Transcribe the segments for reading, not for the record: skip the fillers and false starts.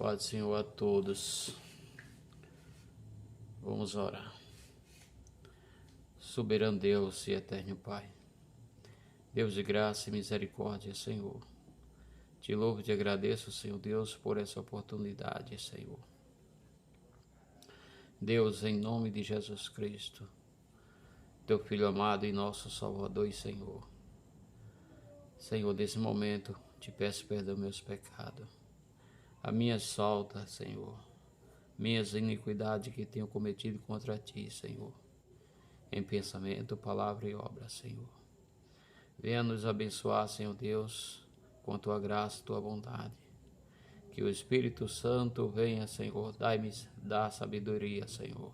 Paz do Senhor a todos. Vamos orar. Soberano Deus e eterno Pai, Deus de graça e misericórdia, Senhor. Te louvo e te agradeço, Senhor Deus, por essa oportunidade, Senhor. Deus, em nome de Jesus Cristo, Teu Filho amado e nosso Salvador e Senhor. Senhor, nesse momento, te peço perdão meus pecados. A minhas faltas, Senhor, minhas iniquidades que tenho cometido contra Ti, Senhor, em pensamento, palavra e obra, Senhor. Venha nos abençoar, Senhor Deus, com a Tua graça e Tua bondade. Que o Espírito Santo venha, Senhor, dai-me da sabedoria, Senhor.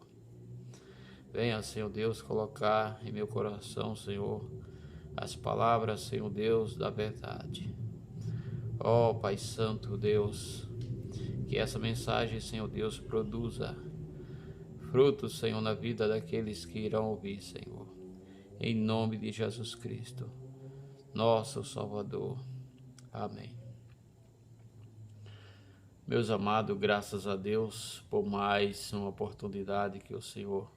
Venha, Senhor Deus, colocar em meu coração, Senhor, as palavras, Senhor Deus, da verdade. Ó Pai Santo, Deus, que essa mensagem, Senhor Deus, produza frutos, Senhor, na vida daqueles que irão ouvir, Senhor. Em nome de Jesus Cristo, nosso Salvador. Amém. Meus amados, graças a Deus por mais uma oportunidade que o Senhor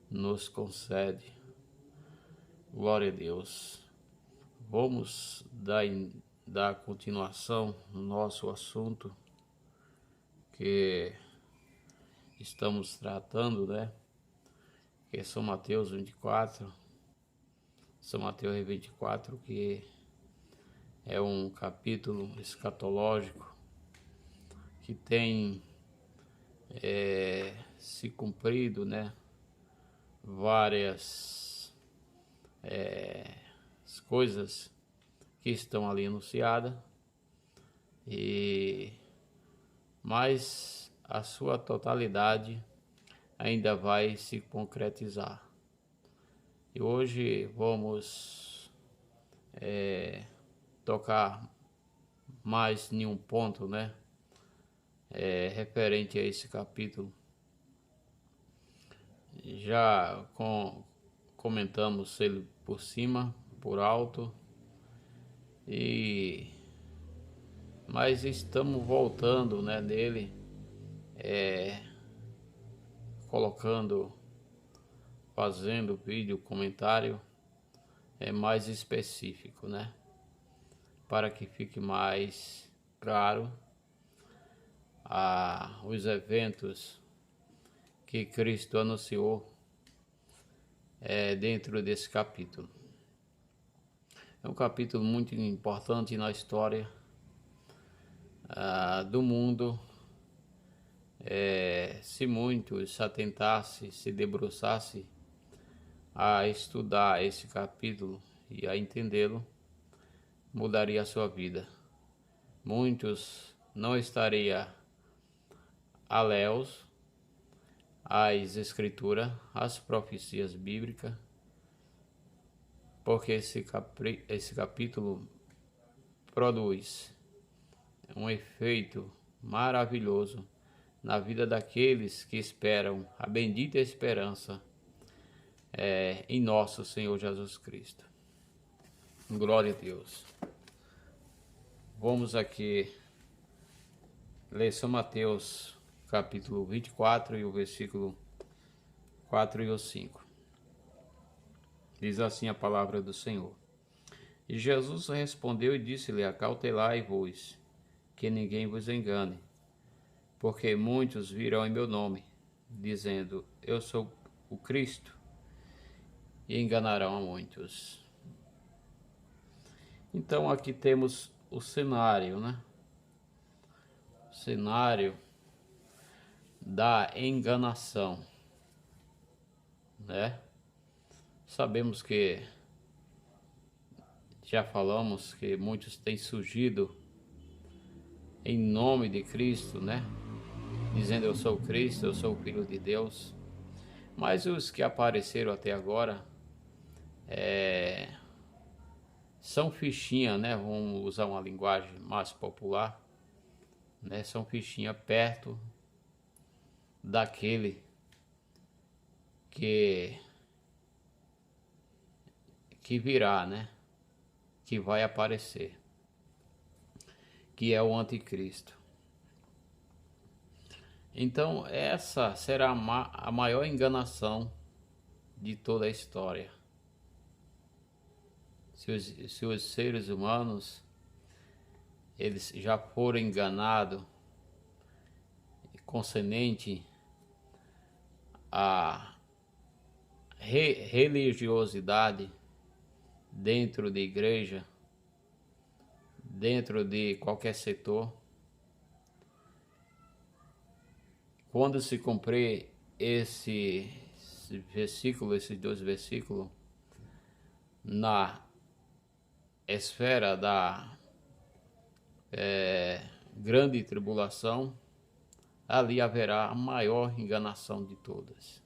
nos concede. Glória a Deus. Vamos dar continuação no nosso assunto que estamos tratando, né? Que é São Mateus 24. São Mateus 24, que é um capítulo escatológico que tem se cumprido, né? Várias coisas que estão ali anunciadas, mas a sua totalidade ainda vai se concretizar. E hoje vamos tocar mais em um ponto, né? Referente a esse capítulo. Já comentamos ele por cima, por alto, mas estamos voltando, né, nele, fazendo vídeo, comentário mais específico, né, para que fique mais claro os eventos que Cristo anunciou dentro desse capítulo. É um capítulo muito importante na história do mundo. Se muitos se atentassem, se debruçassem a estudar esse capítulo e a entendê-lo, mudaria a sua vida. Muitos não estariam alheios às escrituras, às profecias bíblicas, porque esse capítulo produz um efeito maravilhoso na vida daqueles que esperam a bendita esperança em nosso Senhor Jesus Cristo. Glória a Deus. Vamos aqui ler São Mateus capítulo 24 e o versículo 4 e o 5. Diz assim a palavra do Senhor. E Jesus respondeu e disse-lhe: acautelai-vos, que ninguém vos engane, porque muitos virão em meu nome, dizendo: eu sou o Cristo, e enganarão a muitos. Então aqui temos o cenário, né? O cenário da enganação, né? Sabemos que já falamos que muitos têm surgido em nome de Cristo, né? Dizendo: eu sou Cristo, eu sou o Filho de Deus. Mas os que apareceram até agora são fichinha, né? Vamos usar uma linguagem mais popular, né? São fichinha perto daquele que virá, né? Que vai aparecer, que é o anticristo. Então, essa será a maior enganação de toda a história. Se os seres humanos eles já foram enganados concernente à religiosidade dentro da igreja, dentro de qualquer setor, quando se cumprir esses dois versículos, na esfera da grande tribulação, ali haverá a maior enganação de todas.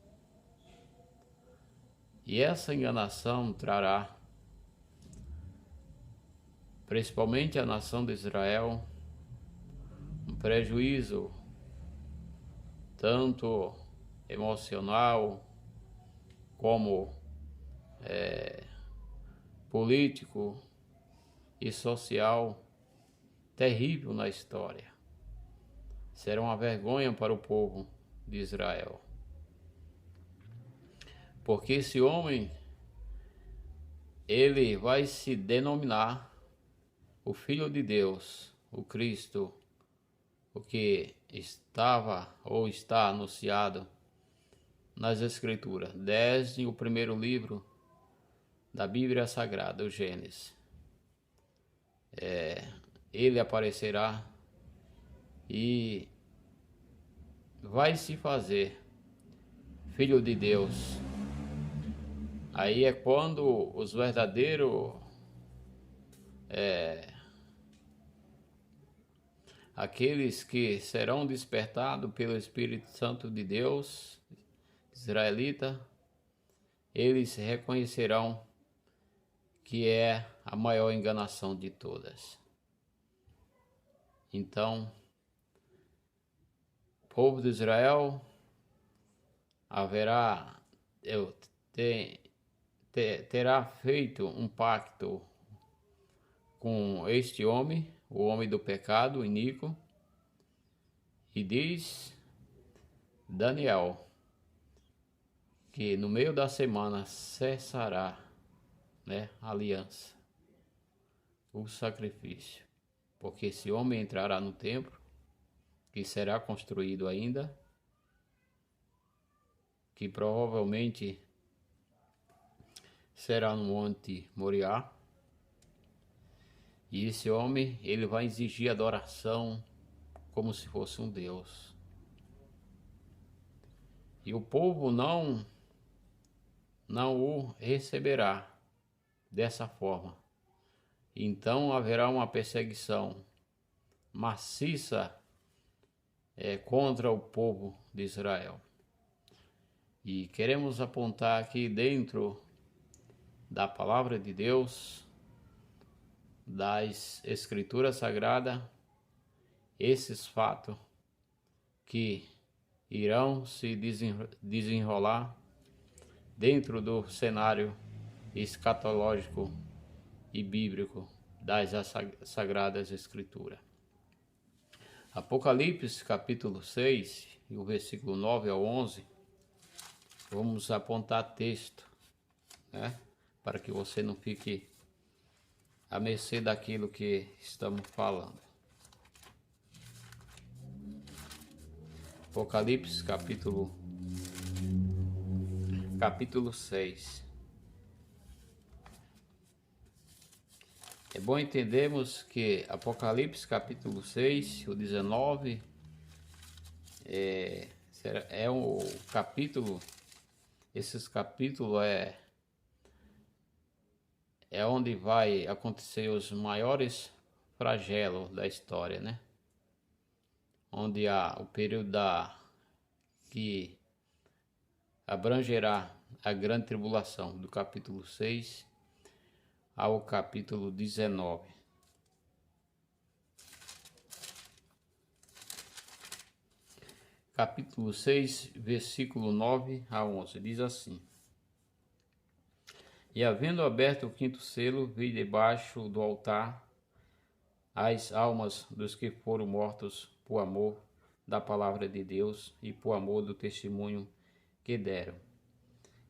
E essa enganação trará, principalmente a nação de Israel, um prejuízo tanto emocional como político e social terrível na história. Será uma vergonha para o povo de Israel. Porque esse homem, ele vai se denominar o Filho de Deus, o Cristo, o que estava ou está anunciado nas Escrituras, desde o primeiro livro da Bíblia Sagrada, o Gênesis. Ele aparecerá e vai se fazer Filho de Deus. Aí é quando os verdadeiros aqueles que serão despertados pelo Espírito Santo de Deus, israelita, eles reconhecerão que é a maior enganação de todas. Então, o povo de Israel terá feito um pacto com este homem, o homem do pecado, iníquo, e diz Daniel que no meio da semana cessará, a aliança, o sacrifício, porque esse homem entrará no templo, que será construído ainda, que provavelmente será no Monte Moriá, e esse homem, ele vai exigir adoração como se fosse um Deus. E o povo não o receberá dessa forma. Então haverá uma perseguição maciça contra o povo de Israel. E queremos apontar aqui dentro da palavra de Deus, das Escrituras Sagradas, esses fatos que irão se desenrolar dentro do cenário escatológico e bíblico das Sagradas Escrituras. Apocalipse capítulo 6, e o versículo 9 ao 11, vamos apontar texto, para que você não fique à mercê daquilo que estamos falando. Apocalipse capítulo 6. É bom entendermos que Apocalipse capítulo 6, o 19, é um capítulo, esses capítulos é onde vai acontecer os maiores flagelos da história, Onde há o período que abrangerá a grande tribulação, do capítulo 6 ao capítulo 19. Capítulo 6, versículo 9 a 11, diz assim: E havendo aberto o quinto selo, vi debaixo do altar as almas dos que foram mortos por amor da palavra de Deus e por amor do testemunho que deram.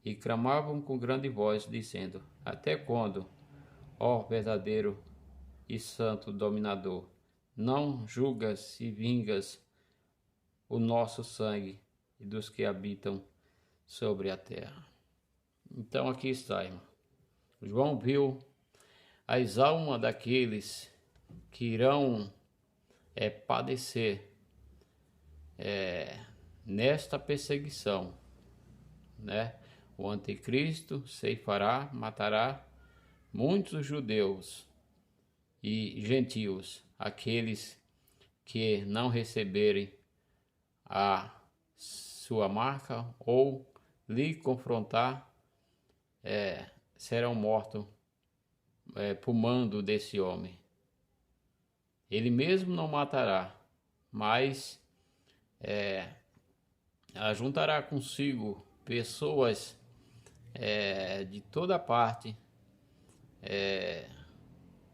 E clamavam com grande voz, dizendo: Até quando, ó verdadeiro e santo dominador, não julgas e vingas o nosso sangue e dos que habitam sobre a terra? Então aqui está, irmão. João viu as almas daqueles que irão padecer nesta perseguição, né? O anticristo ceifará, matará muitos judeus e gentios, aqueles que não receberem a sua marca ou lhe confrontar, serão mortos por mando desse homem. Ele mesmo não matará, mas ajuntará consigo pessoas de toda parte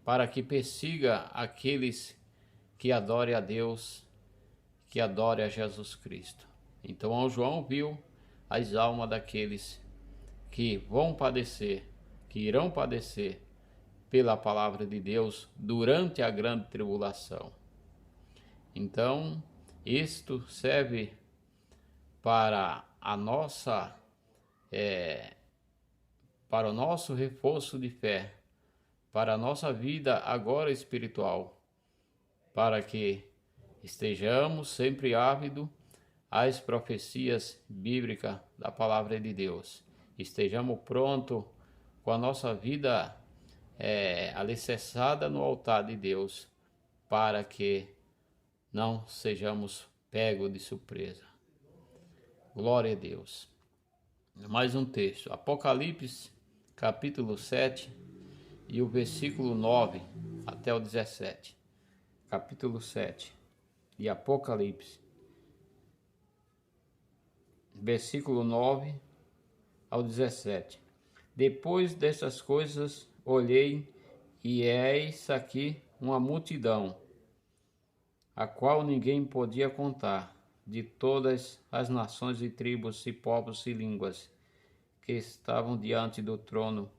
para que persiga aqueles que adorem a Deus, que adorem a Jesus Cristo. Então João viu as almas daqueles que vão padecer, que irão padecer pela palavra de Deus durante a grande tribulação. Então, isto serve para para o nosso reforço de fé, para a nossa vida agora espiritual, para que estejamos sempre ávidos às profecias bíblicas da palavra de Deus. Estejamos prontos com a nossa vida alicerçada no altar de Deus, para que não sejamos pegos de surpresa. Glória a Deus. Mais um texto, Apocalipse, capítulo 7, e o versículo 9 até o 17. Capítulo 7 de Apocalipse, versículo 9 ao 17. Depois destas coisas olhei, e eis aqui uma multidão, a qual ninguém podia contar, de todas as nações e tribos e povos e línguas, que estavam diante do trono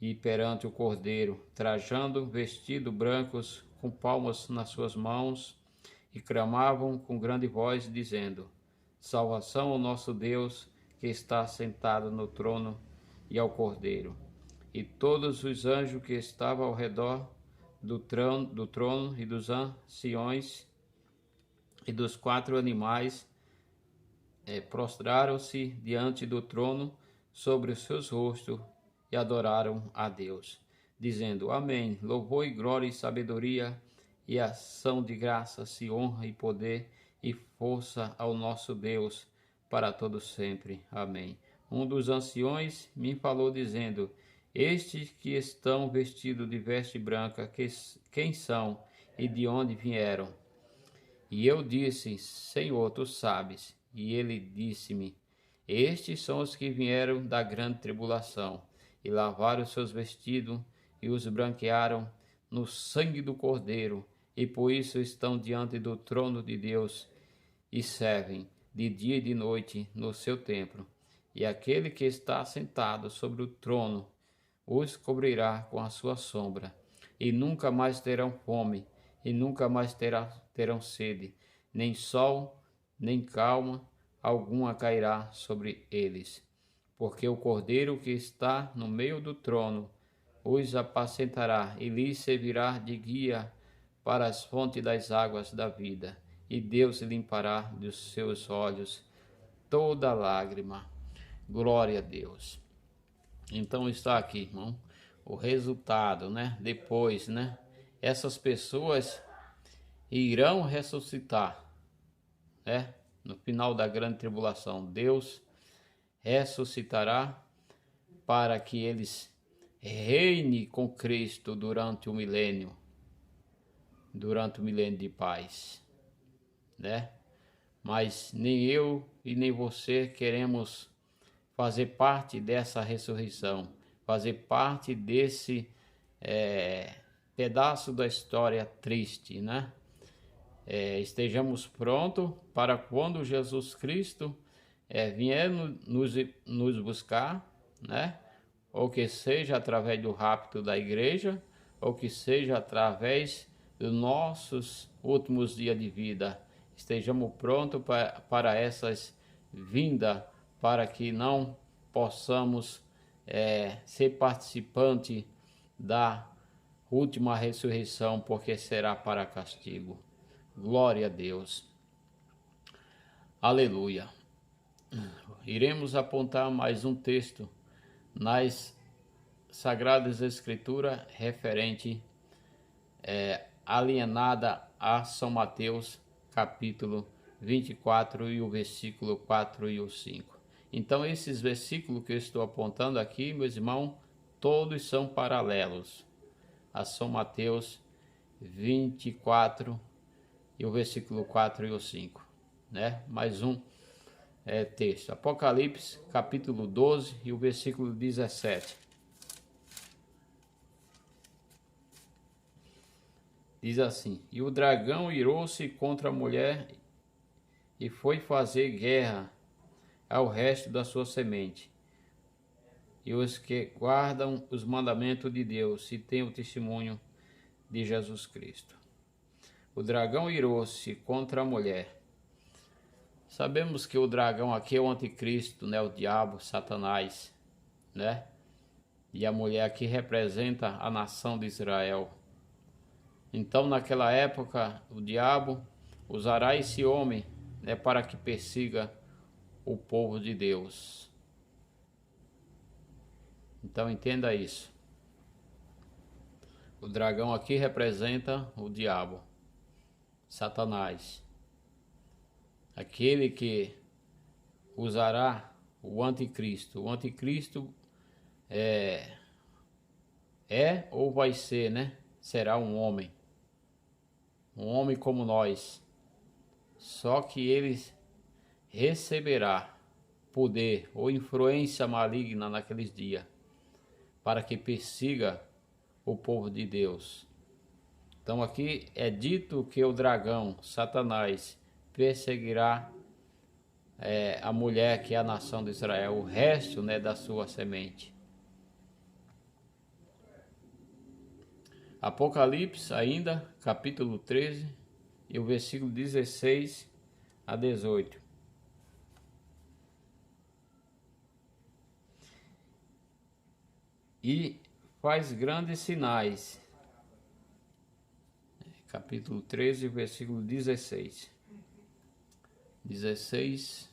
e perante o Cordeiro, trajando vestidos brancos, com palmas nas suas mãos, e clamavam com grande voz, dizendo: Salvação ao nosso Deus, que está sentado no trono, e ao Cordeiro. E todos os anjos que estavam ao redor do trono e dos anciões e dos 4 animais prostraram-se diante do trono sobre os seus rostos e adoraram a Deus, dizendo: Amém. Louvor e glória e sabedoria e ação de graças e honra e poder e força ao nosso Deus para todo sempre. Amém. Um dos anciões me falou dizendo: Estes que estão vestidos de veste branca, quem são e de onde vieram? E eu disse: Senhor, tu sabes. E ele disse-me: Estes são os que vieram da grande tribulação, e lavaram seus vestidos, e os branquearam no sangue do Cordeiro, e por isso estão diante do trono de Deus, e servem de dia e de noite no seu templo. E aquele que está sentado sobre o trono os cobrirá com a sua sombra, e nunca mais terão fome, e nunca mais terão sede, nem sol, nem calma alguma cairá sobre eles. Porque o Cordeiro que está no meio do trono os apacentará, e lhes servirá de guia para as fontes das águas da vida, e Deus limpará dos seus olhos toda lágrima. Glória a Deus. Então está aqui, irmão, o resultado, né? Depois, né? Essas pessoas irão ressuscitar, né? No final da grande tribulação, Deus ressuscitará para que eles reinem com Cristo durante o milênio de paz, né? Mas nem eu e nem você queremos fazer parte dessa ressurreição, fazer parte desse pedaço da história triste, né? estejamos prontos para quando Jesus Cristo vier nos buscar, né? Ou que seja através do rapto da igreja, ou que seja através dos nossos últimos dias de vida. Estejamos prontos para essas vindas, para que não possamos ser participante da última ressurreição, porque será para castigo. Glória a Deus. Aleluia. Iremos apontar mais um texto nas Sagradas Escrituras referente alienada a São Mateus, capítulo 24 e o versículo 4 e o 5. Então, esses versículos que eu estou apontando aqui, meus irmãos, todos são paralelos a São Mateus 24 e o versículo 4 e o 5, né? Mais um texto. Apocalipse, capítulo 12 e o versículo 17. Diz assim: E o dragão irou-se contra a mulher e foi fazer guerra ao resto da sua semente, e os que guardam os mandamentos de Deus e têm o testemunho de Jesus Cristo. O dragão irou-se contra a mulher. Sabemos que o dragão aqui é o anticristo, né? O diabo, Satanás, né? E a mulher aqui representa a nação de Israel. Então, naquela época, o diabo usará esse homem, né, para que persiga o povo de Deus. Então, entenda isso. O dragão aqui representa o diabo, Satanás. Aquele que usará o anticristo. O anticristo é ou vai ser, né? Será um homem como nós. Só que ele receberá poder ou influência maligna naqueles dias, para que persiga o povo de Deus. Então aqui é dito que o dragão, Satanás, perseguirá a mulher, que é a nação de Israel, o resto, né, da sua semente. Apocalipse ainda, capítulo 13 e o versículo 16 a 18. E faz grandes sinais. Capítulo 13, versículo 16. 16,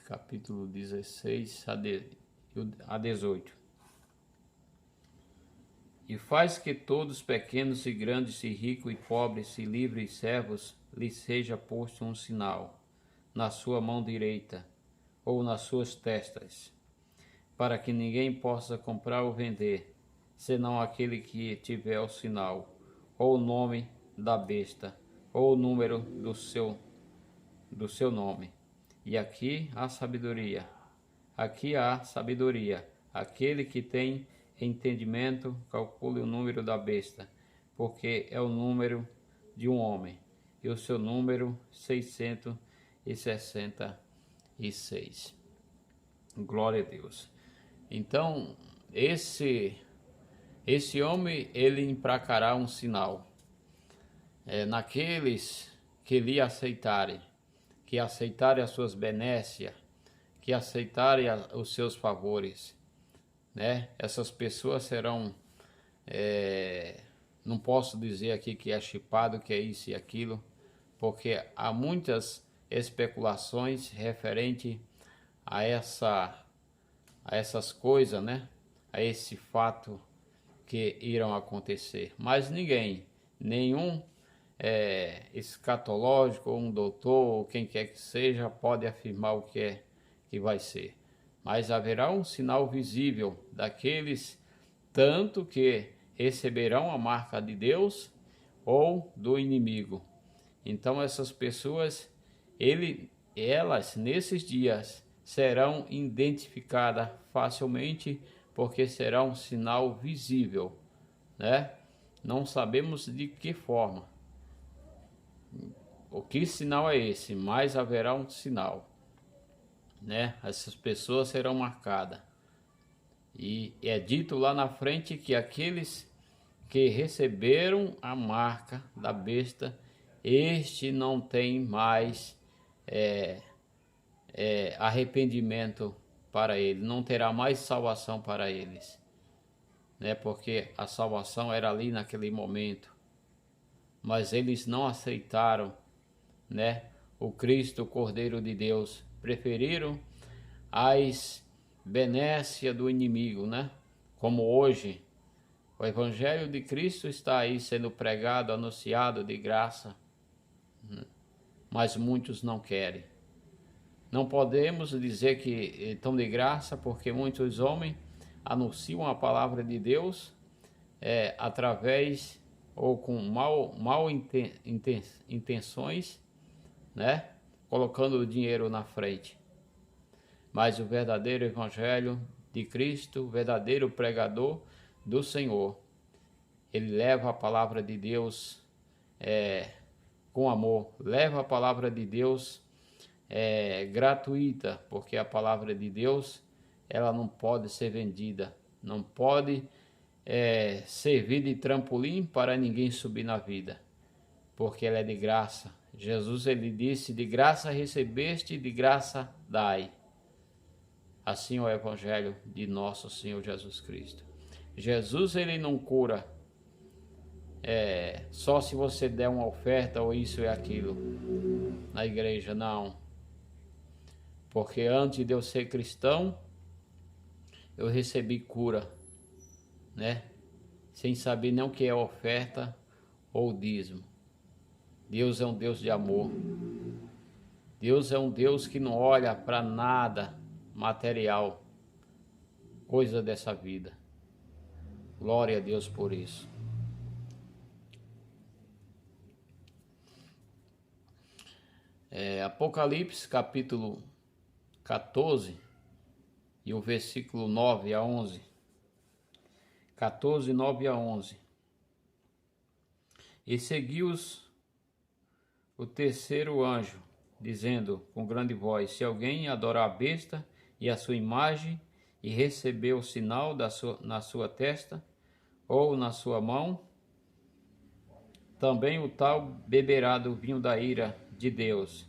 capítulo 16 a 18. E faz que todos, pequenos e grandes, e ricos e pobres, e livres e servos, lhe seja posto um sinal na sua mão direita ou nas suas testas, para que ninguém possa comprar ou vender, senão aquele que tiver o sinal, ou o nome da besta, ou o número do seu nome. E aqui há sabedoria. Aquele que tem entendimento, calcule o número da besta, porque é o número de um homem, e o seu número 666. Glória a Deus. Então, esse homem, ele empracará um sinal naqueles que lhe aceitarem, que aceitarem as suas benécias, que aceitarem os seus favores, né? Essas pessoas serão, não posso dizer aqui que é chipado, que é isso e aquilo, porque há muitas especulações referente a essas coisas, né? A esse fato que irão acontecer. Mas nenhum escatológico, ou um doutor, ou quem quer que seja, pode afirmar o que é que vai ser. Mas haverá um sinal visível daqueles tanto que receberão a marca de Deus ou do inimigo. Então essas pessoas, elas nesses dias serão identificadas facilmente, porque será um sinal visível, né? não sabemos de que forma, o que sinal é esse, mas haverá um sinal, né? Essas pessoas serão marcadas. E é dito lá na frente que aqueles que receberam a marca da besta, este não tem mais arrependimento para ele, não terá mais salvação para eles, né? Porque a salvação era ali naquele momento, mas eles não aceitaram, né? O Cristo, o Cordeiro de Deus, preferiram as benécias do inimigo, né? Como hoje o Evangelho de Cristo está aí sendo pregado, anunciado de graça, mas muitos não querem. Não podemos dizer que estão de graça, porque muitos homens anunciam a palavra de Deus através ou com mal intenções, né? Colocando o dinheiro na frente. Mas o verdadeiro Evangelho de Cristo, o verdadeiro pregador do Senhor, ele leva a palavra de Deus com amor, leva a palavra de Deus gratuita, porque a palavra de Deus ela não pode ser vendida, não pode servir de trampolim para ninguém subir na vida, porque ela é de graça. Jesus ele disse: de graça recebeste, de graça dai. Assim é o Evangelho de nosso Senhor Jesus Cristo. Jesus ele não cura só se você der uma oferta ou isso e aquilo na igreja, não. Porque antes de eu ser cristão, eu recebi cura, né? Sem saber nem o que é oferta ou dízimo. Deus é um Deus de amor. Deus é um Deus que não olha para nada material, coisa dessa vida. Glória a Deus por isso. Apocalipse capítulo 14 e o versículo 9 a 11. 14, 9 a 11. E seguiu-os o terceiro anjo, dizendo com grande voz: se alguém adorar a besta e a sua imagem, e receber o sinal na sua testa ou na sua mão, também o tal beberá do vinho da ira de Deus,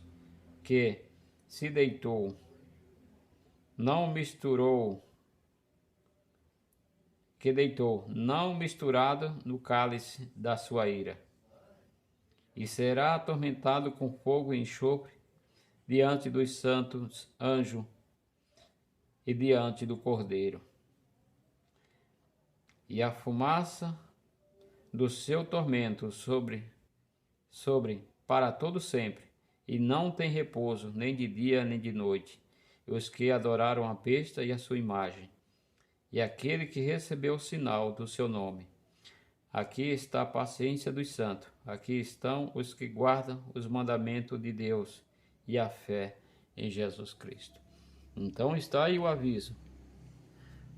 que se deitou, não misturado no cálice da sua ira, e será atormentado com fogo e enxofre diante dos santos anjos e diante do Cordeiro. E a fumaça do seu tormento sobre para todo sempre, e não tem repouso, nem de dia nem de noite, os que adoraram a besta e a sua imagem, e aquele que recebeu o sinal do seu nome. Aqui está a paciência dos santos, aqui estão os que guardam os mandamentos de Deus e a fé em Jesus Cristo. Então está aí o aviso.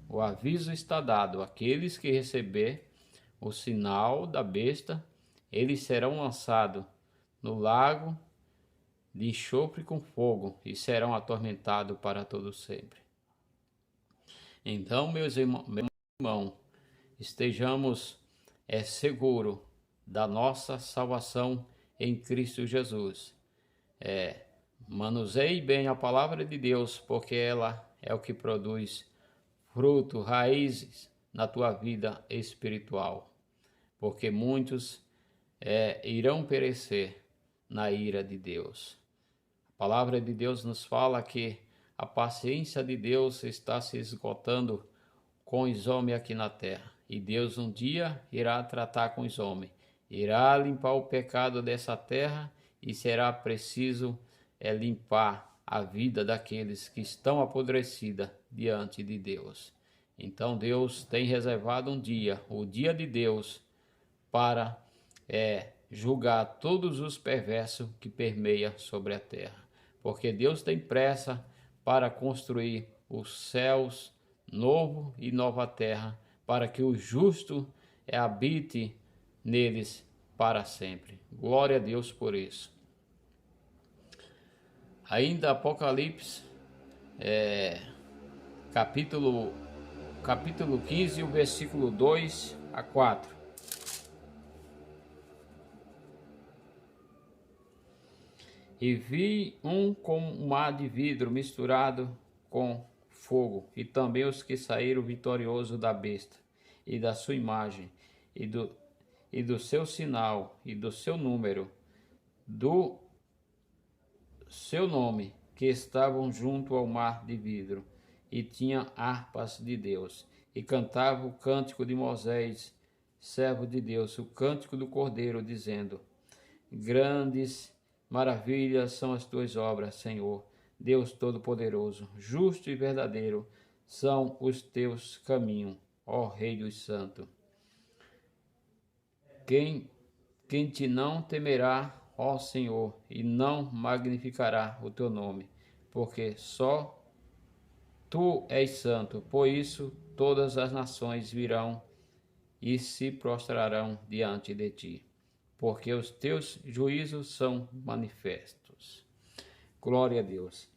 O aviso está dado: aqueles que receber o sinal da besta, eles serão lançados no lago de enxofre com fogo e serão atormentados para todo sempre. Então, meus irmãos, estejamos seguros da nossa salvação em Cristo Jesus. Manuseie bem a palavra de Deus, porque ela é o que produz fruto, raízes na tua vida espiritual. Porque muitos irão perecer na ira de Deus. A palavra de Deus nos fala que a paciência de Deus está se esgotando com os homens aqui na terra. E Deus um dia irá tratar com os homens, irá limpar o pecado dessa terra, e será preciso limpar a vida daqueles que estão apodrecidos diante de Deus. Então Deus tem reservado um dia, o dia de Deus, para julgar todos os perversos que permeiam sobre a terra. Porque Deus tem pressa para construir os céus novo e nova terra, para que o justo habite neles para sempre. Glória a Deus por isso. Ainda Apocalipse, capítulo 15, o versículo 2 a 4. E vi como um mar de vidro misturado com fogo, e também os que saíram vitoriosos da besta, e da sua imagem, e do seu sinal, e do seu número, do seu nome, que estavam junto ao mar de vidro, e tinham harpas de Deus, e cantavam o cântico de Moisés, servo de Deus, o cântico do Cordeiro, dizendo: Grandes maravilhas são as tuas obras, Senhor, Deus Todo-Poderoso. Justo e verdadeiro são os teus caminhos, ó Rei dos Santos. Quem te não temerá, ó Senhor, e não magnificará o teu nome, porque só tu és santo. Por isso todas as nações virão e se prostrarão diante de ti, porque os teus juízos são manifestos. Glória a Deus.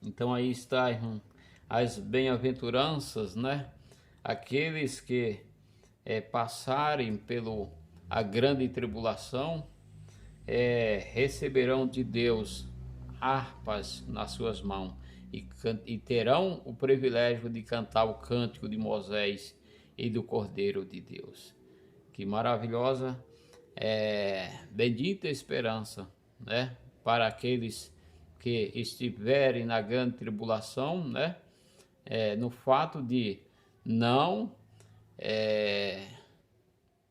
Então aí está as bem-aventuranças, né? Aqueles que passarem a grande tribulação, receberão de Deus harpas nas suas mãos e terão o privilégio de cantar o cântico de Moisés e do Cordeiro de Deus. Que maravilhosa, bendita esperança, né? Para aqueles que estiverem na grande tribulação, né? No fato de não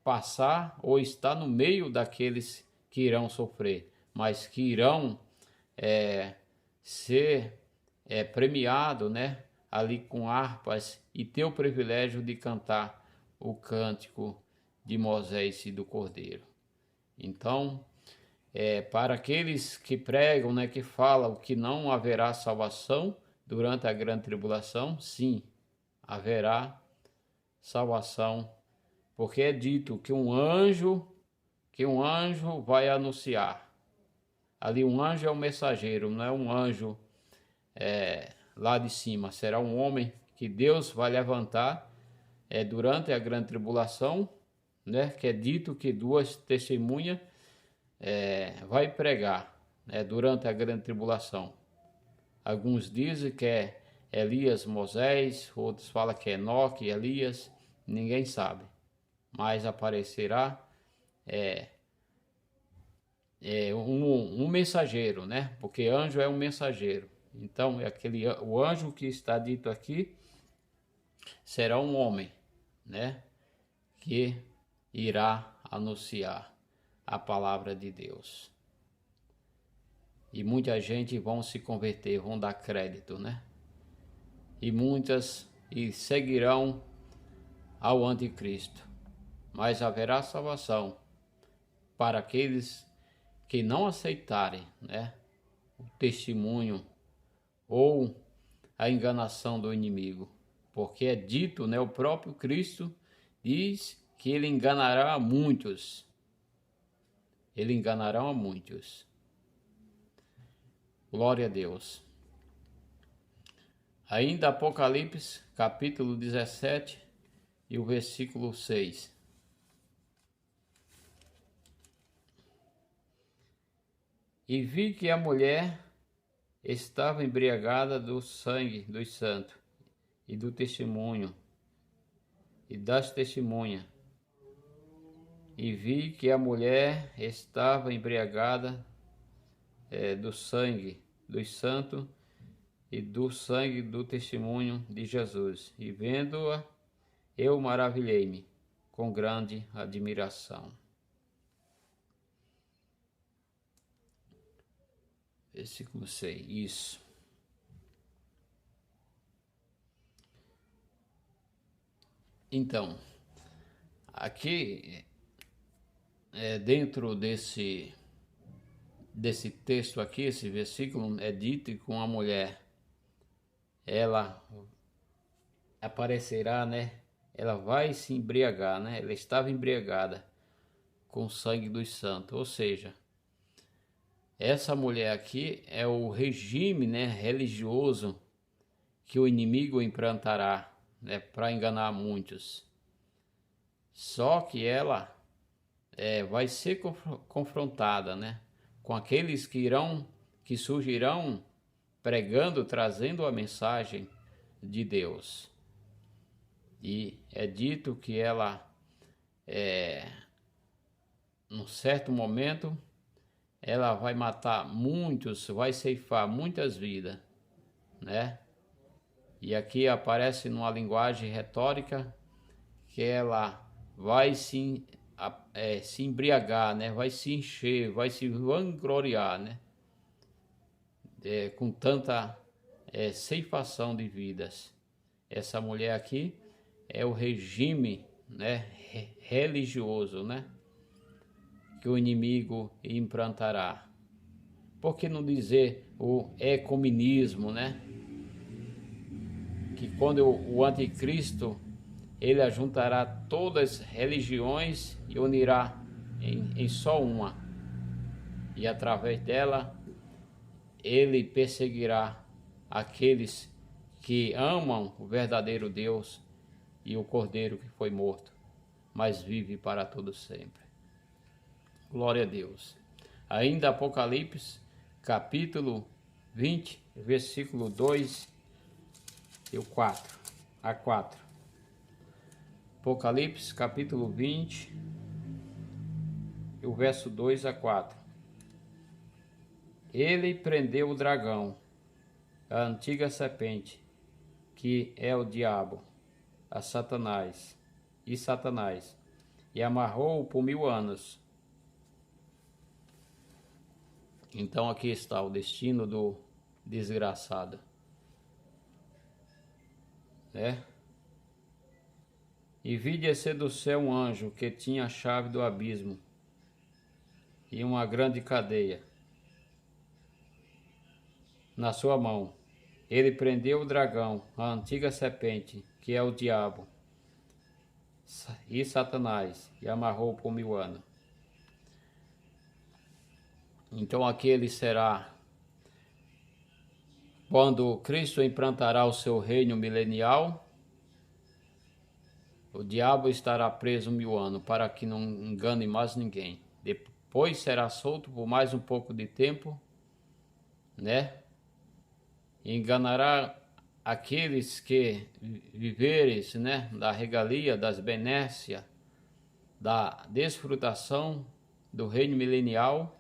passar ou estar no meio daqueles que irão sofrer, mas que irão ser premiados, né? Ali com harpas e ter o privilégio de cantar o cântico de Moisés e do Cordeiro. Então, para aqueles que pregam, né, que falam que não haverá salvação durante a grande tribulação, sim, haverá salvação, porque é dito que um anjo vai anunciar. Ali um anjo é um mensageiro, não é um anjo lá de cima, será um homem que Deus vai levantar durante a grande tribulação, né, que é dito que 2 testemunhas vai pregar, né, durante a grande tribulação. Alguns dizem que é Elias, Moisés, outros falam que é Enoque, Elias, ninguém sabe. Mas aparecerá um mensageiro, né? Porque anjo é um mensageiro. Então, o anjo que está dito aqui será um homem, né? Que irá anunciar a palavra de Deus. E muita gente vão se converter, vão dar crédito, né? E seguirão ao anticristo. Mas haverá salvação para aqueles que não aceitarem, né, o testemunho ou a enganação do inimigo. Porque é dito, né, o próprio Cristo diz que ele enganará a muitos. Ele enganará a muitos. Glória a Deus. Ainda Apocalipse, capítulo 17 e o versículo 6. E vi que a mulher estava embriagada do sangue dos santos e do testemunho e das testemunhas. E vi que a mulher estava embriagada do sangue dos santos e do sangue do testemunho de Jesus. E vendo-a, eu maravilhei-me com grande admiração. Versículo 6, isso. Então, aqui, dentro desse texto aqui, esse versículo, é dito que uma mulher, ela aparecerá, né? Ela vai se embriagar, né? Ela estava embriagada com o sangue dos santos. Ou seja, essa mulher aqui é o regime, né, religioso que o inimigo implantará, né, para enganar muitos. Só que ela vai ser confrontada, né, com aqueles que surgirão pregando, trazendo a mensagem de Deus. E é dito que ela, num certo momento, ela vai matar muitos, vai ceifar muitas vidas, né? E aqui aparece numa linguagem retórica que ela vai se embriagar, né? Vai se encher, vai se vangloriar, né? Com tanta ceifação de vidas. Essa mulher aqui é o regime, né, religioso, né, que o inimigo implantará. Por que não dizer o ecumenismo, né? Que quando o anticristo, ele ajuntará todas as religiões e unirá em só uma. E através dela, ele perseguirá aqueles que amam o verdadeiro Deus e o Cordeiro que foi morto, mas vive para todo sempre. Glória a Deus. Ainda Apocalipse, capítulo 20, versículo 2 e o 4 a 4. Apocalipse, capítulo 20, e o verso 2 a 4. Ele prendeu o dragão, a antiga serpente, que é o diabo, a Satanás, e amarrou-o por 1000 anos. Então aqui está o destino do desgraçado, né? E vi descer do céu um anjo que tinha a chave do abismo e uma grande cadeia na sua mão. Ele prendeu o dragão, a antiga serpente, que é o diabo e Satanás, e amarrou por 1000 anos. Então aqui ele será, quando Cristo implantará o seu reino milenial, o diabo estará preso 1000 anos, para que não engane mais ninguém. Depois será solto por mais um pouco de tempo, né? E enganará aqueles que viverem, né, da regalia, das benécias, da desfrutação do reino milenial.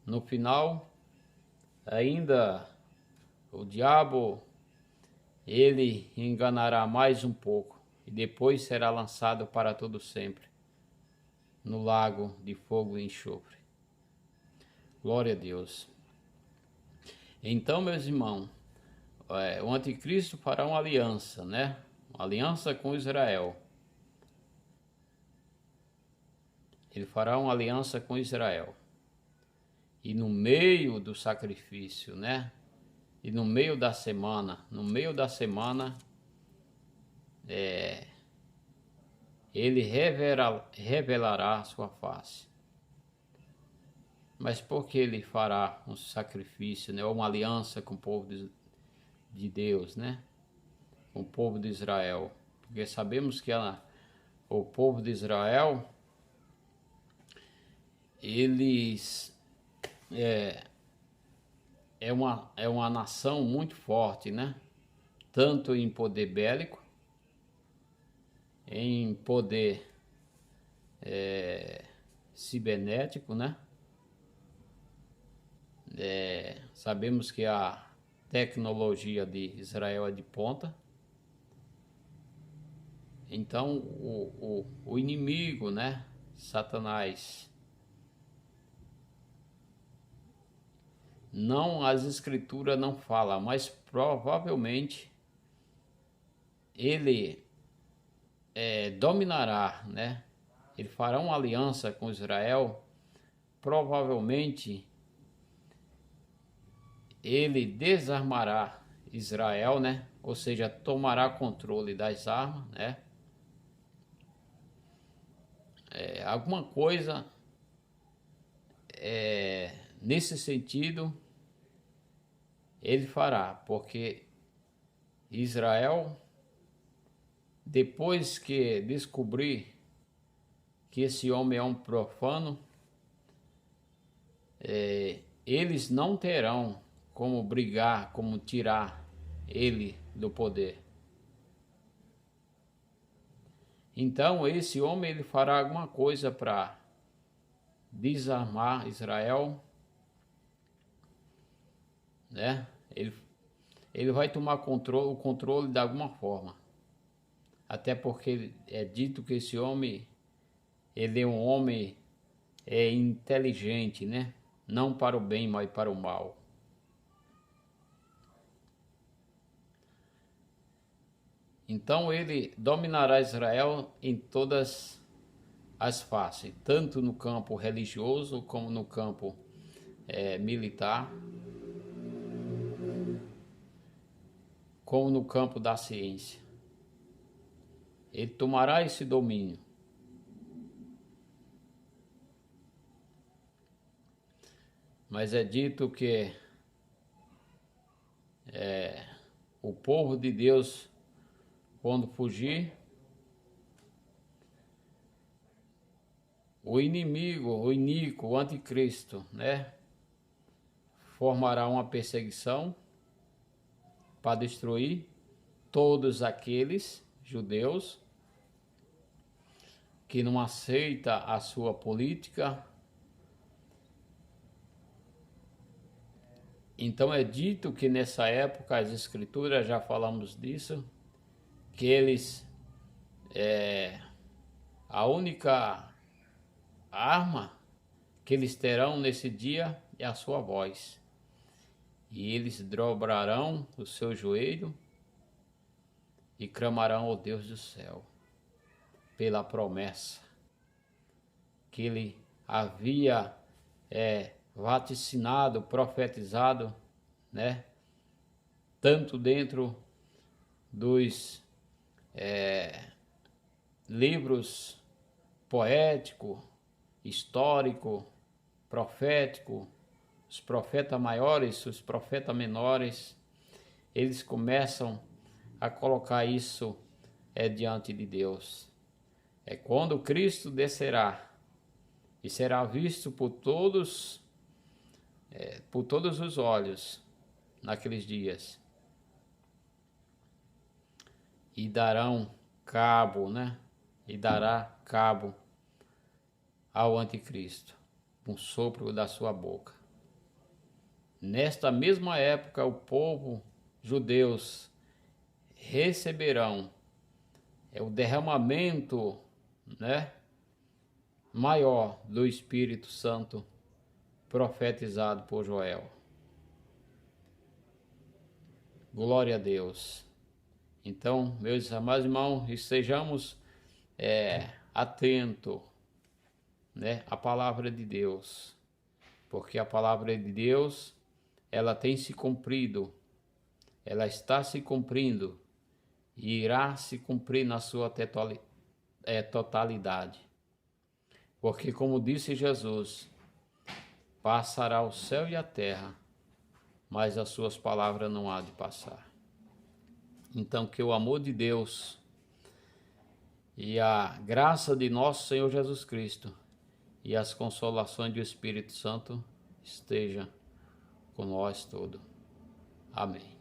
No final, ainda o diabo, ele enganará mais um pouco e depois será lançado para todo sempre no lago de fogo e enxofre. Glória a Deus. Então, meus irmãos, o anticristo fará uma aliança, né? Uma aliança com Israel. Ele fará uma aliança com Israel. E no meio do sacrifício, né? E no meio da semana, ele revelará a sua face. Mas por que ele fará um sacrifício, né? Ou uma aliança com o povo de Deus, né? Com o povo de Israel? Porque sabemos que o povo de Israel, eles é uma nação muito forte, né? Tanto em poder bélico, em poder cibernético, né? Sabemos que a tecnologia de Israel é de ponta. Então o inimigo, né? Satanás, as escrituras não falam, mas provavelmente ele dominará, né? Ele fará uma aliança com Israel. Provavelmente ele desarmará Israel, né? Ou seja, tomará controle das armas, né? alguma coisa nesse sentido ele fará, porque Israel, depois que descobrir que esse homem é um profano, eles não terão como brigar, como tirar ele do poder. Então esse homem ele fará alguma coisa para desarmar Israel, né? Ele vai tomar o controle de alguma forma. Até porque é dito que esse homem, ele é um homem inteligente, né? Não para o bem, mas para o mal. Então ele dominará Israel em todas as faces, tanto no campo religioso como no campo militar, como no campo da ciência. Ele tomará esse domínio. Mas é dito que o povo de Deus, quando fugir, o inimigo, o iníquo, o anticristo, né, formará uma perseguição para destruir todos aqueles judeus que não aceitam a sua política. Então é dito que nessa época, as escrituras, já falamos disso, que eles, a única arma que eles terão nesse dia é a sua voz. E eles dobrarão o seu joelho e clamarão ao Deus do céu pela promessa que ele havia vaticinado, profetizado, né? Tanto dentro dos livros poético, histórico, profético, os profetas maiores, os profetas menores, eles começam a colocar isso diante de Deus. É quando Cristo descerá e será visto por todos os olhos naqueles dias, e darão cabo, né? E dará cabo ao anticristo, com o sopro da sua boca. Nesta mesma época, o povo judeus receberão o derramamento, né, maior do Espírito Santo profetizado por Joel. Glória a Deus. Então, meus amados irmãos, estejamos atentos, né, à palavra de Deus, porque a palavra de Deus, ela tem se cumprido, ela está se cumprindo e irá se cumprir na sua totalidade. Porque, como disse Jesus, passará o céu e a terra, mas as suas palavras não há de passar. Então, que o amor de Deus e a graça de nosso Senhor Jesus Cristo e as consolações do Espírito Santo esteja com nós todos. Amém.